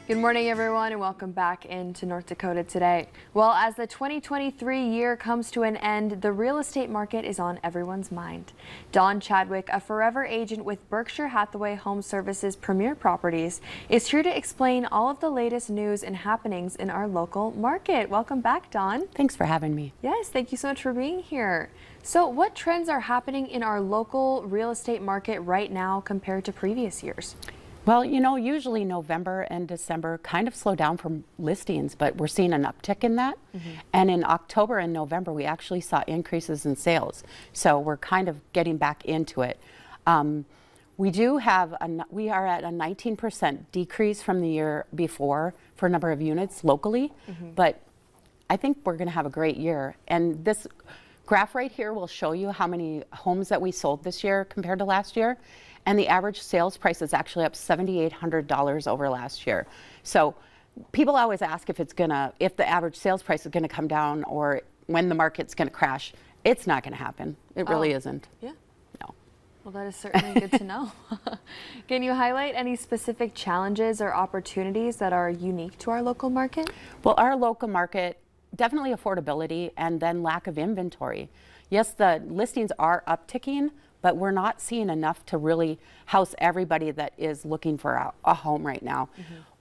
Good morning, everyone, and welcome back into North Dakota today. Well, as the 2023 year comes to an end, the real estate market is on everyone's mind. Don Chadwick, a forever agent with Berkshire Hathaway Home Services Premier Properties, is here to explain all of the latest news and happenings in our local market. Welcome back, Don. Thanks for having me. Yes, thank you so much for being here. So what trends are happening in our local real estate market right now compared to previous years? Well, you know, usually November and December kind of slow down from listings, but we're seeing an uptick in that. And in October and November, we actually saw increases in sales. So we're kind of getting back into it. We are at a 19% decrease from the year before for a number of units locally, but I think we're going to have a great year. And this graph right here will show you how many homes that we sold this year compared to last year. And the average sales price is actually up $7,800 over last year. So people always ask if the average sales price is gonna come down or when the market's gonna crash. It's not gonna happen. It really isn't. Yeah. No. Well, that is certainly good to know. Can you highlight any specific challenges or opportunities that are unique to our local market? Well, our local market, definitely affordability and then lack of inventory. Yes, the listings are upticking, but we're not seeing enough to really house everybody that is looking for a home right now.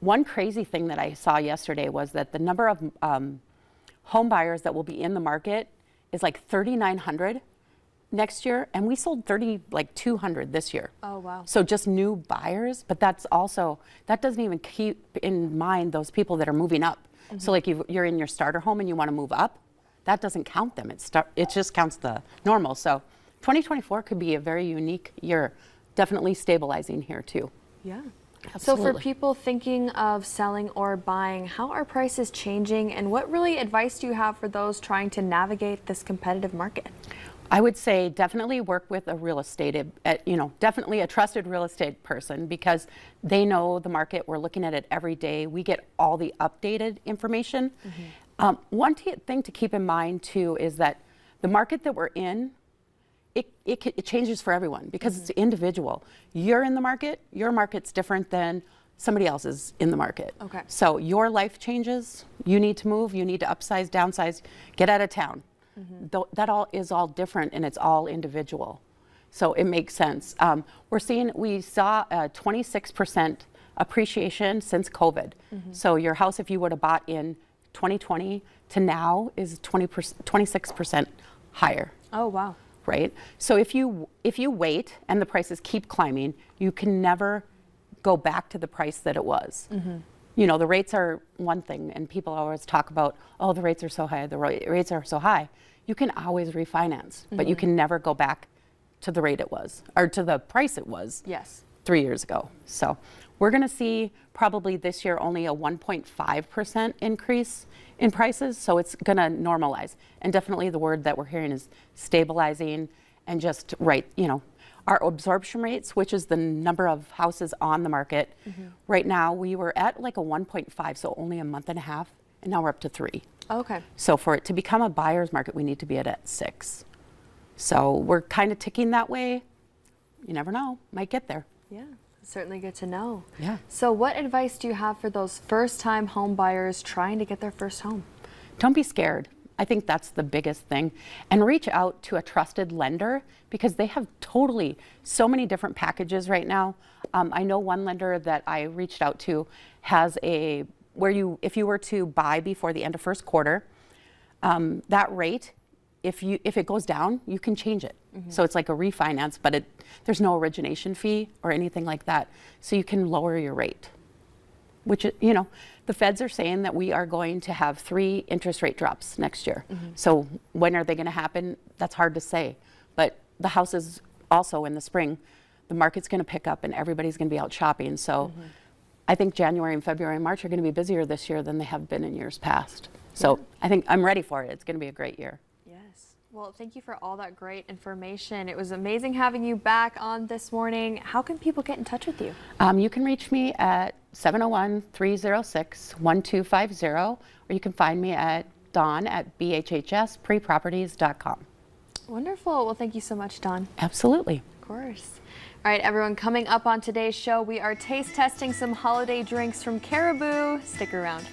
One crazy thing that I saw yesterday was that the number of home buyers that will be in the market is like 3,900 next year, and we sold 200 this year. Oh, wow. So just new buyers, but that doesn't even keep in mind those people that are moving up. So like you're in your starter home and you want to move up, that doesn't count them. It just counts the normal. So 2024 could be a very unique year, definitely stabilizing here too. Yeah. Absolutely. So for people thinking of selling or buying, how are prices changing and what really advice do you have for those trying to navigate this competitive market? I would say definitely work with a real estate, definitely a trusted real estate person because they know the market. We're looking at it every day. We get all the updated information. One thing to keep in mind too is that the market that we're in, it changes for everyone because it's individual. You're in the market, your market's different than somebody else's in the market. Okay. So your life changes, you need to move, you need to upsize, downsize, get out of town. That all is all different and it's all individual. So it makes sense. We saw a 26% appreciation since COVID. So your house, if you would have bought in 2020 to now, is 26% higher. Oh, wow. Right? So if you wait and the prices keep climbing, you can never go back to the price that it was. You know, the rates are one thing, and people always talk about, oh, the rates are so high, the rates are so high. You can always refinance, but you can never go back to the rate it was, or to the price it was 3 years ago. So we're gonna see probably this year only a 1.5% increase in prices, so it's gonna normalize. And definitely the word that we're hearing is stabilizing and just our absorption rates, which is the number of houses on the market. Right now we were at like a 1.5, so only a month and a half, and now we're up to 3. Okay. So for it to become a buyer's market, we need to be at 6. So we're kind of ticking that way. You never know, might get there. Yeah. Certainly good to know. Yeah. So what advice do you have for those first-time home buyers trying to get their first home? Don't be scared. I think that's the biggest thing. And reach out to a trusted lender because they have so many different packages right now. I know one lender that I reached out to has if you were to buy before the end of first quarter, that rate, if it goes down, you can change it. So it's like a refinance, but there's no origination fee or anything like that. So you can lower your rate, which, the feds are saying that we are going to have 3 interest rate drops next year. So when are they going to happen? That's hard to say. But the houses also in the spring, the market's going to pick up and everybody's going to be out shopping. So I think January and February and March are going to be busier this year than they have been in years past. So I think I'm ready for it. It's going to be a great year. Well, thank you for all that great information. It was amazing having you back on this morning. How can people get in touch with you? You can reach me at 701-306-1250, or you can find me at Dawn@bhhspreproperties.com. Wonderful. Well, thank you so much, Dawn. Absolutely. Of course. All right, everyone, coming up on today's show, we are taste testing some holiday drinks from Caribou. Stick around.